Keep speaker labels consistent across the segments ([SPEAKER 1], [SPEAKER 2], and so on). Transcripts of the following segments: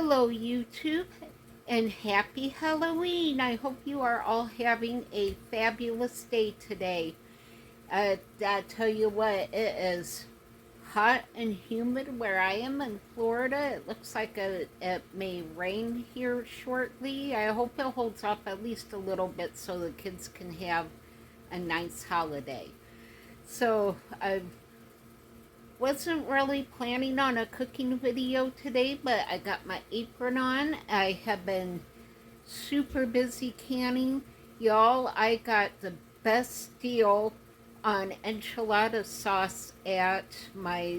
[SPEAKER 1] Hello YouTube and happy Halloween. I hope you are all having a fabulous day today. I tell you what, it is hot and humid where I am in Florida. It looks like it may rain here shortly. I hope it holds off at least a little bit so the kids can have a nice holiday. So I've wasn't really planning on a cooking video today, but I got my apron on. I have been super busy canning. Y'all, I got the best deal on enchilada sauce at my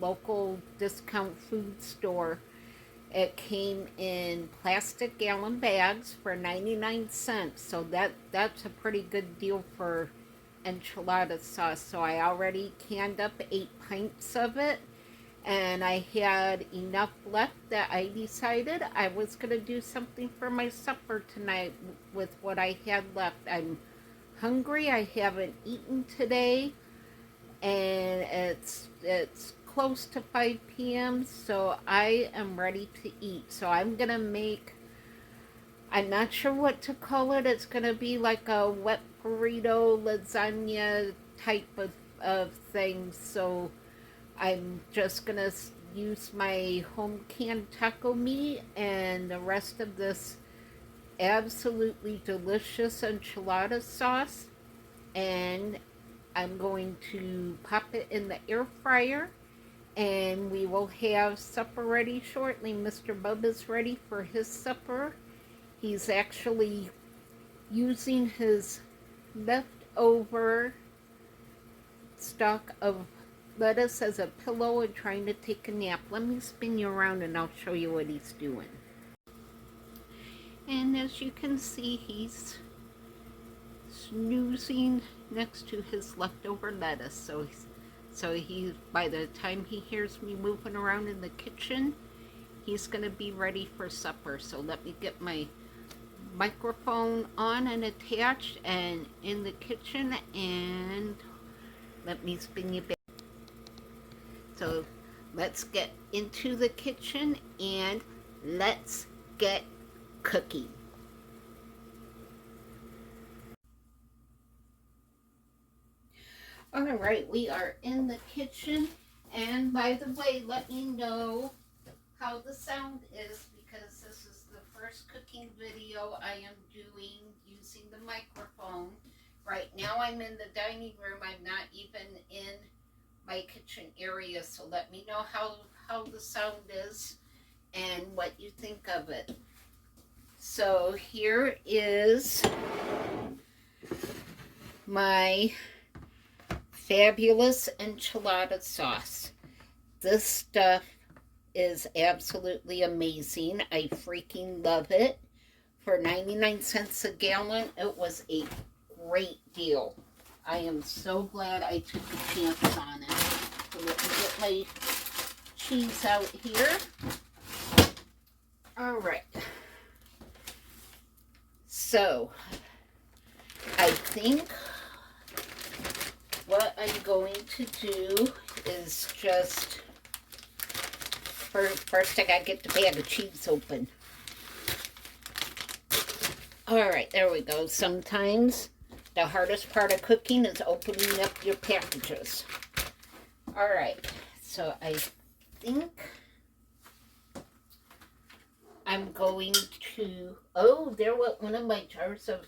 [SPEAKER 1] local discount food store. It came in plastic gallon bags for 99 cents, so that's a pretty good deal for enchilada sauce. So I already canned up 8 pints of it, and I had enough left that I decided I was going to do something for my supper tonight with what I had left. I'm hungry. I haven't eaten today, and it's close to 5 p.m., so I am ready to eat. So I'm going to make, I'm not sure what to call it. It's going to be like a wet burrito lasagna type of thing. So I'm just going to use my home canned taco meat and the rest of this absolutely delicious enchilada sauce. And I'm going to pop it in the air fryer. And we will have supper ready shortly. Mr. Bub is ready for his supper. He's actually using his leftover stalk of lettuce as a pillow and trying to take a nap. Let me spin you around and I'll show you what he's doing. And as you can see, he's snoozing next to his leftover lettuce. So he, by the time he hears me moving around in the kitchen, he's going to be ready for supper. So let me get my microphone on and attached and in the kitchen, and let me spin you back. So let's get into the kitchen and let's get cooking. All right, we are in the kitchen, and by the way, let me know how the sound is, because this is the first cooking video I am doing using the microphone. Right now I'm in the dining room. I'm not even in my kitchen area, so let me know how the sound is and what you think of it. So here is my fabulous enchilada sauce. This stuff is absolutely amazing. I freaking love it. For 99 cents a gallon, it was a great deal. I am so glad I took a chance on it. So let me get my cheese out here. All right. So, I think what I'm going to do is just, first I gotta get the bag of cheese open. Alright, there we go. Sometimes the hardest part of cooking is opening up your packages. Alright, so I think I'm going to, oh, there was one of my jars of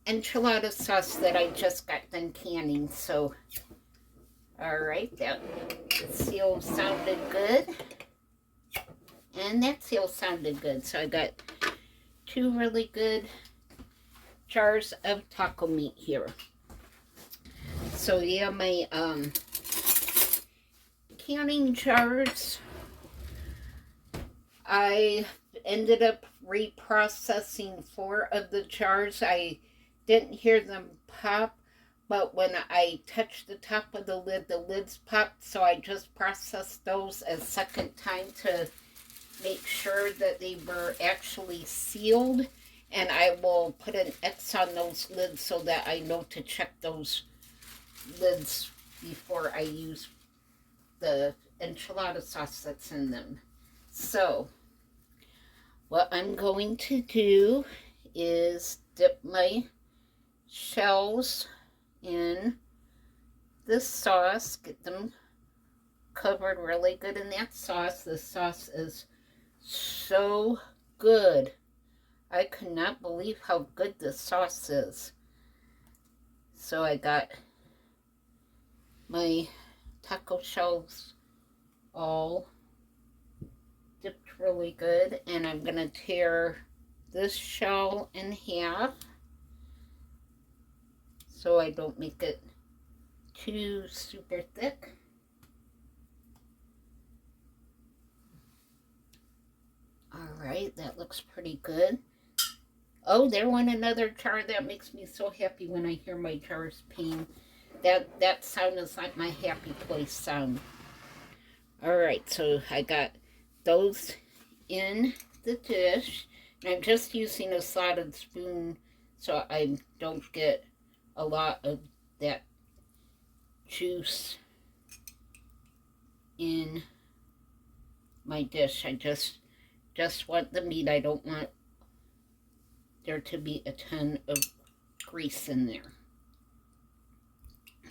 [SPEAKER 1] enchilada sauce that I just got done canning. So, alright, that seal sounded good. And that seal sounded good. So I got 2 really good jars of taco meat here. So yeah, my canning jars, I ended up reprocessing 4 of the jars. I didn't hear them pop, but when I touched the top of the lids popped, so I just processed those a second time to make sure that they were actually sealed, and I will put an X on those lids so that I know to check those lids before I use the enchilada sauce that's in them. So What I'm going to do is dip my shells in this sauce, get them covered really good in that sauce. This sauce is so good. I could not believe how good this sauce is. So I got my taco shells all dipped really good, and I'm gonna tear this shell in half so I don't make it too super thick. Alright, that looks pretty good. Oh, there went another jar. That makes me so happy when I hear my jars ping. That sound is like my happy place sound. Alright, so I got those in the dish. And I'm just using a slotted spoon so I don't get a lot of that juice in my dish. I just want the meat. I don't want there to be a ton of grease in there.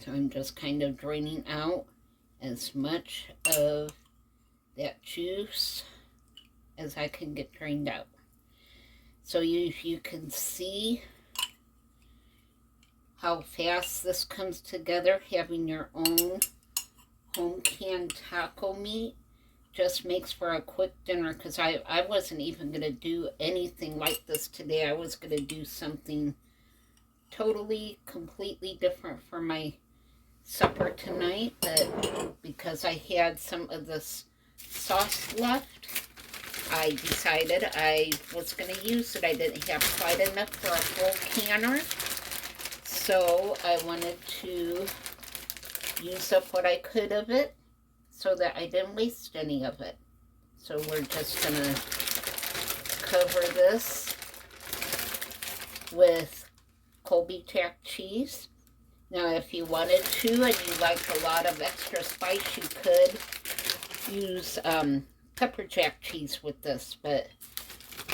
[SPEAKER 1] So I'm just kind of draining out as much of that juice as I can get drained out. So you can see how fast this comes together. Having your own home canned taco meat just makes for a quick dinner, because I wasn't even going to do anything like this today. I was going to do something totally, completely different for my supper tonight, but because I had some of this sauce left, I decided I was going to use it. I didn't have quite enough for a full canner, so I wanted to use up what I could of it so that I didn't waste any of it. So we're just going to cover this with Colby Jack cheese. Now, if you wanted to and you like a lot of extra spice, you could use pepper jack cheese with this, but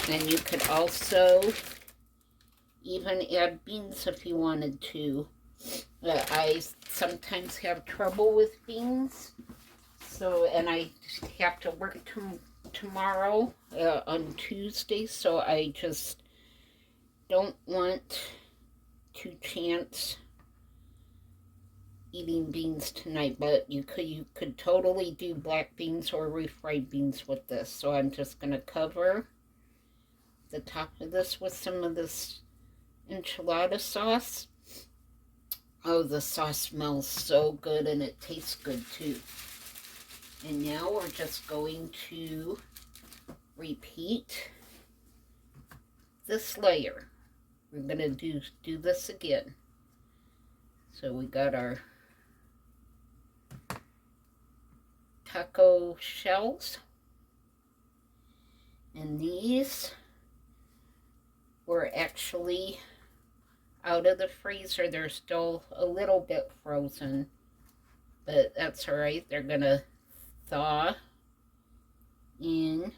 [SPEAKER 1] then you could also even add beans if you wanted to. I sometimes have trouble with beans, so, and I have to work tomorrow on Tuesday, so I just don't want to chance eating beans tonight. But you could totally do black beans or refried beans with this. So I'm just going to cover the top of this with some of this enchilada sauce. Oh, the sauce smells so good, and it tastes good too. And now we're just going to repeat this layer. We're going to do this again. So we got our taco shells, and these were actually out of the freezer. They're still a little bit frozen, but that's all right. They're gonna thaw in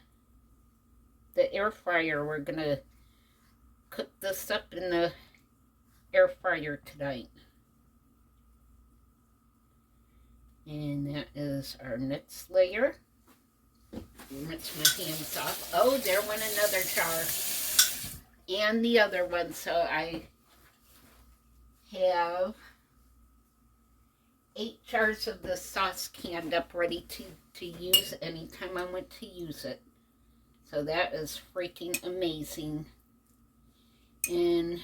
[SPEAKER 1] the air fryer. We're gonna cook this up in the air fryer tonight. And that is our next layer. Rinse my hands off. Oh, there went another jar. And the other one. So I have 8 jars of this sauce canned up, ready to use anytime I want to use it. So that is freaking amazing. And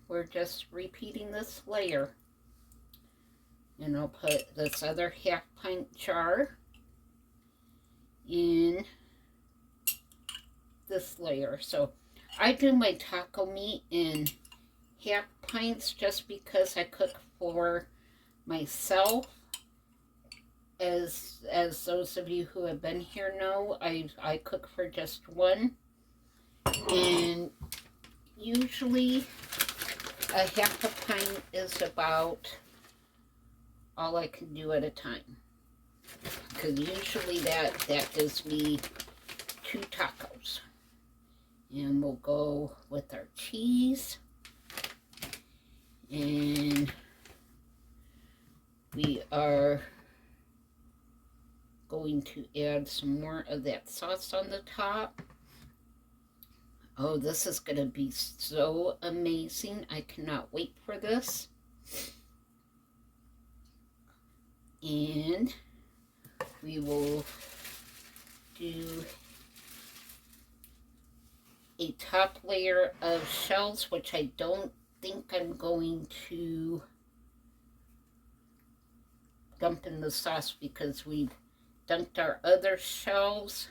[SPEAKER 1] we're just repeating this layer. And I'll put this other half-pint jar in this layer. So I do my taco meat in half pints just because I cook for myself. As those of you who have been here know, I cook for just one. And usually a half a pint is about all I can do at a time, because usually that gives me 2 tacos. And we'll go with our cheese. And we are going to add some more of that sauce on the top. Oh, this is going to be so amazing. I cannot wait for this. And we will do a top layer of shells, which I don't think I'm going to dump in the sauce because we've dunked our other shells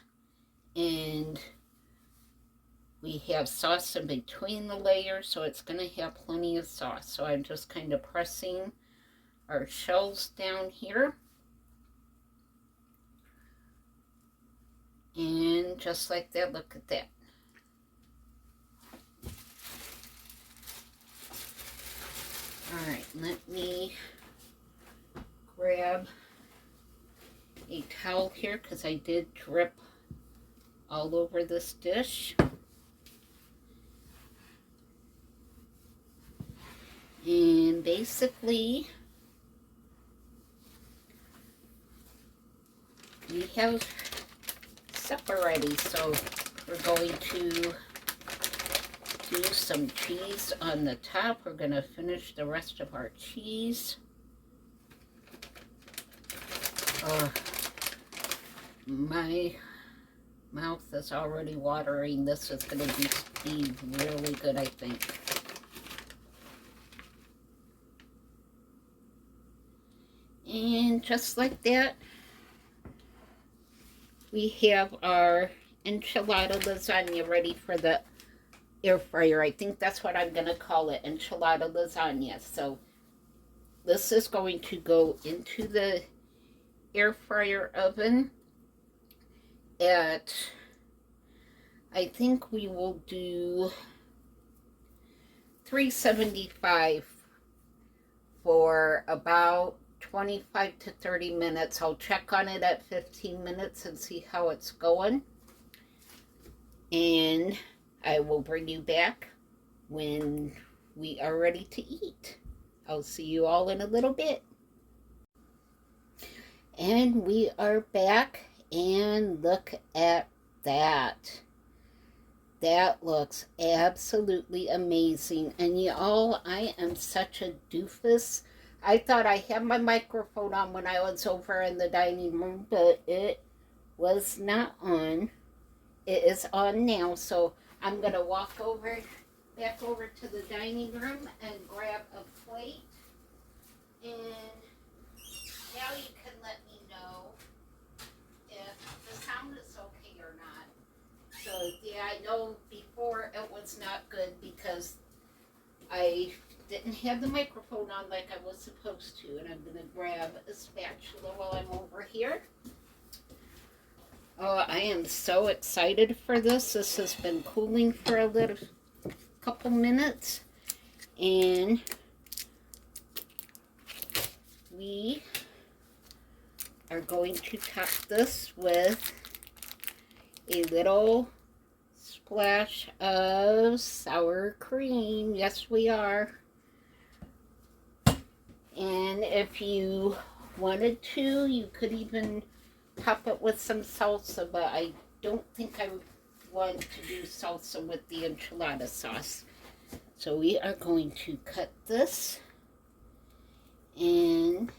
[SPEAKER 1] and we have sauce in between the layers, so it's going to have plenty of sauce. So I'm just kind of pressing our shells down here. And just like that, look at that. Alright, let me grab a towel here because I did drip all over this dish. And basically, we have supper ready, so we're going to do some cheese on the top. We're going to finish the rest of our cheese. My mouth is already watering. This is going to be really good, I think. And just like that, we have our enchilada lasagna ready for the air fryer. I think that's what I'm going to call it, enchilada lasagna. So this is going to go into the air fryer oven at, I think we will do 375 for about 25 to 30 minutes. I'll check on it at 15 minutes and see how it's going. And I will bring you back when we are ready to eat. I'll see you all in a little bit. And we are back, and look at that. That looks absolutely amazing. And y'all, I am such a doofus. I thought I had my microphone on when I was over in the dining room, but it was not on. It is on now, so I'm going to walk back over to the dining room and grab a plate. And now you can let me know if the sound is okay or not. So, yeah, I know before it was not good because I didn't have the microphone on like I was supposed to. And I'm going to grab a spatula while I'm over here. Oh, I am so excited for this. This has been cooling for a couple minutes. And we are going to top this with a little splash of sour cream. Yes, we are. And if you wanted to, you could even top it with some salsa, but I don't think I want to do salsa with the enchilada sauce. So we are going to cut this and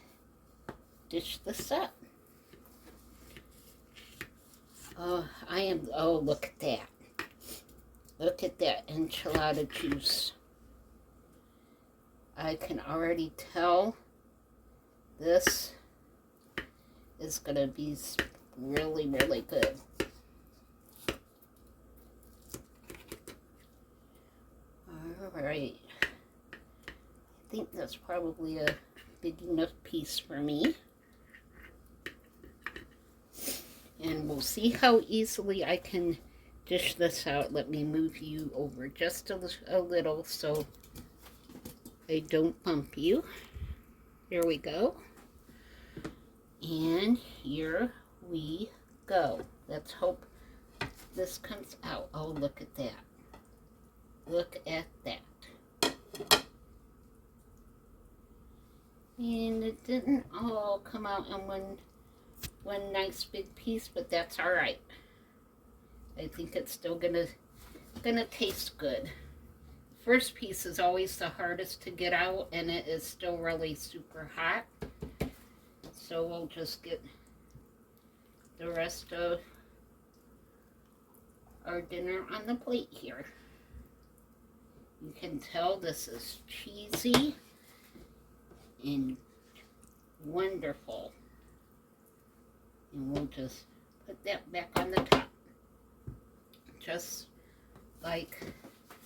[SPEAKER 1] dish this up. Oh, look at that. Look at that enchilada juice. I can already tell this is going to be really, really good. Alright. I think that's probably a big enough piece for me. And we'll see how easily I can dish this out. Let me move you over just a little so I don't bump you. Here we go. And here we go. Let's hope this comes out. Oh, look at that. Look at that. And it didn't all come out in one nice big piece, but that's all right. I think it's still gonna taste good. First piece is always the hardest to get out, and it is still really super hot. So we'll just get the rest of our dinner on the plate here. You can tell this is cheesy and wonderful. And we'll just put that back on the top. Just like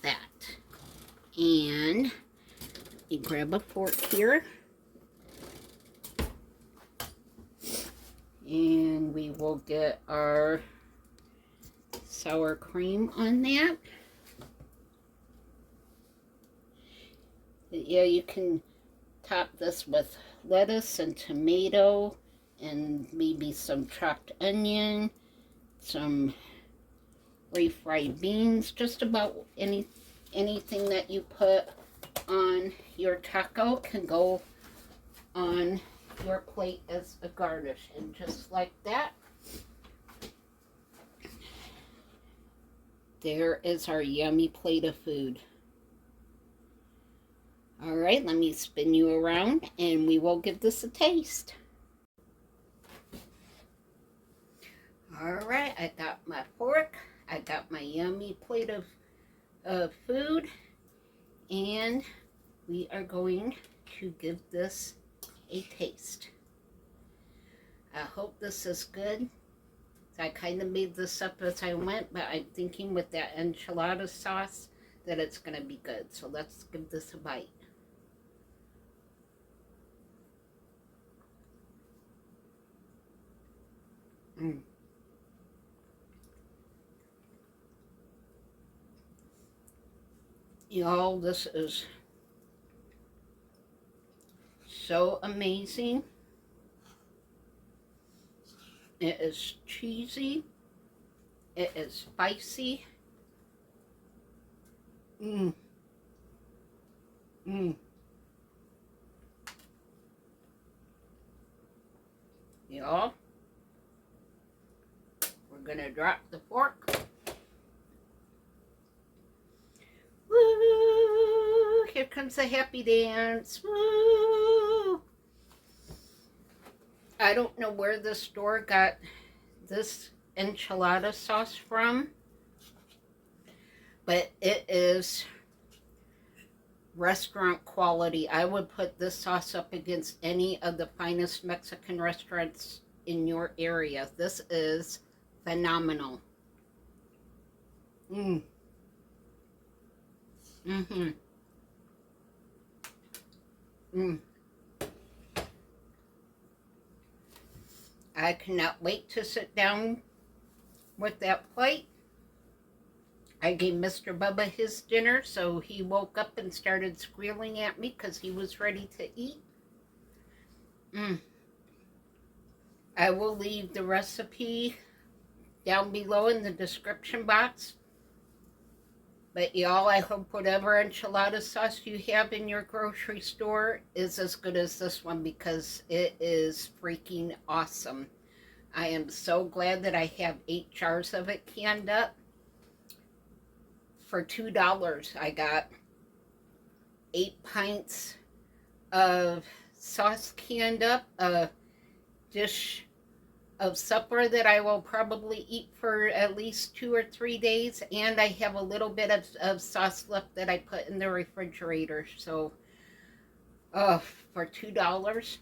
[SPEAKER 1] that. And you grab a fork here. And we will get our sour cream on that. Yeah, you can top this with lettuce and tomato and maybe some chopped onion, some refried beans, just about anything that you put on your taco can go on your plate as a garnish. And just like that, there is our yummy plate of food. All right, let me spin you around and we will give this a taste. All right, I got my fork, I got my yummy plate of food, and we are going to give this a taste. I hope this is good. I kind of made this up as I went, but I'm thinking with that enchilada sauce that it's going to be good. So let's give this a bite. Y'all, this is so amazing. It is cheesy. It is spicy. Y'all, we're gonna drop the fork. Woo! Here comes the happy dance. Woo! I don't know where the store got this enchilada sauce from, but it is restaurant quality. I would put this sauce up against any of the finest Mexican restaurants in your area. This is phenomenal. I cannot wait to sit down with that plate. I gave Mr. Bubba his dinner, so he woke up and started squealing at me because he was ready to eat. I will leave the recipe down below in the description box. But y'all, I hope whatever enchilada sauce you have in your grocery store is as good as this one, because it is freaking awesome. I am so glad that I have 8 jars of it canned up. For $2, I got 8 pints of sauce canned up, a dish of supper that I will probably eat for at least 2 or 3 days, and I have a little bit of sauce left that I put in the refrigerator. So for $2,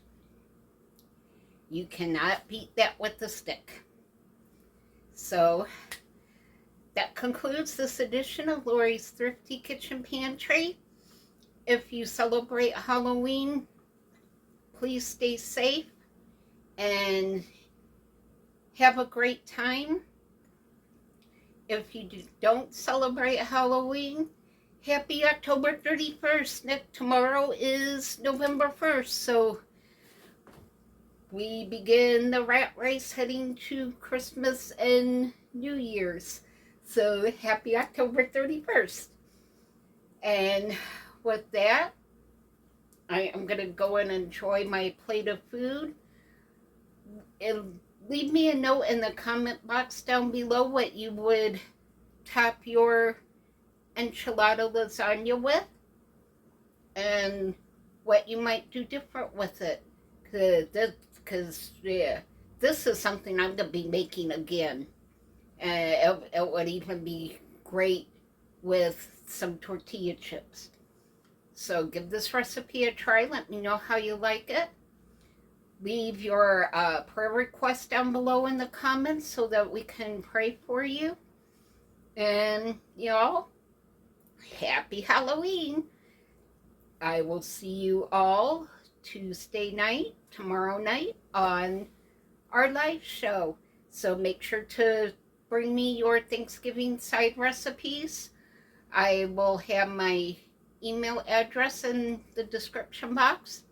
[SPEAKER 1] you cannot beat that with a stick. So that concludes this edition of Lori's Thrifty Kitchen Pantry. If you celebrate Halloween, please stay safe and have a great time. If you don't celebrate Halloween, happy October 31st. Tomorrow is November 1st, so we begin the rat race heading to Christmas and New Year's. So happy October 31st. And with that, I am going to go and enjoy my plate of food. And leave me a note in the comment box down below what you would top your enchilada lasagna with and what you might do different with it. Because yeah, this is something I'm going to be making again. It would even be great with some tortilla chips. So give this recipe a try. Let me know how you like it. Leave your prayer request down below in the comments so that we can pray for you. And, happy Halloween. I will see you all Tuesday night, tomorrow night, on our live show. So make sure to bring me your Thanksgiving side recipes. I will have my email address in the description box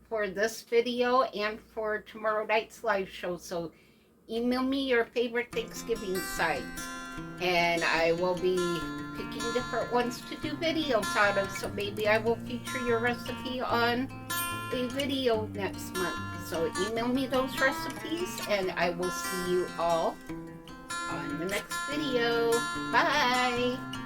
[SPEAKER 1] for this video and for tomorrow night's live show. So email me your favorite Thanksgiving sides, and I will be picking different ones to do videos out of. So maybe I will feature your recipe on a video next month. So email me those recipes, and I will see you all on the next video. Bye!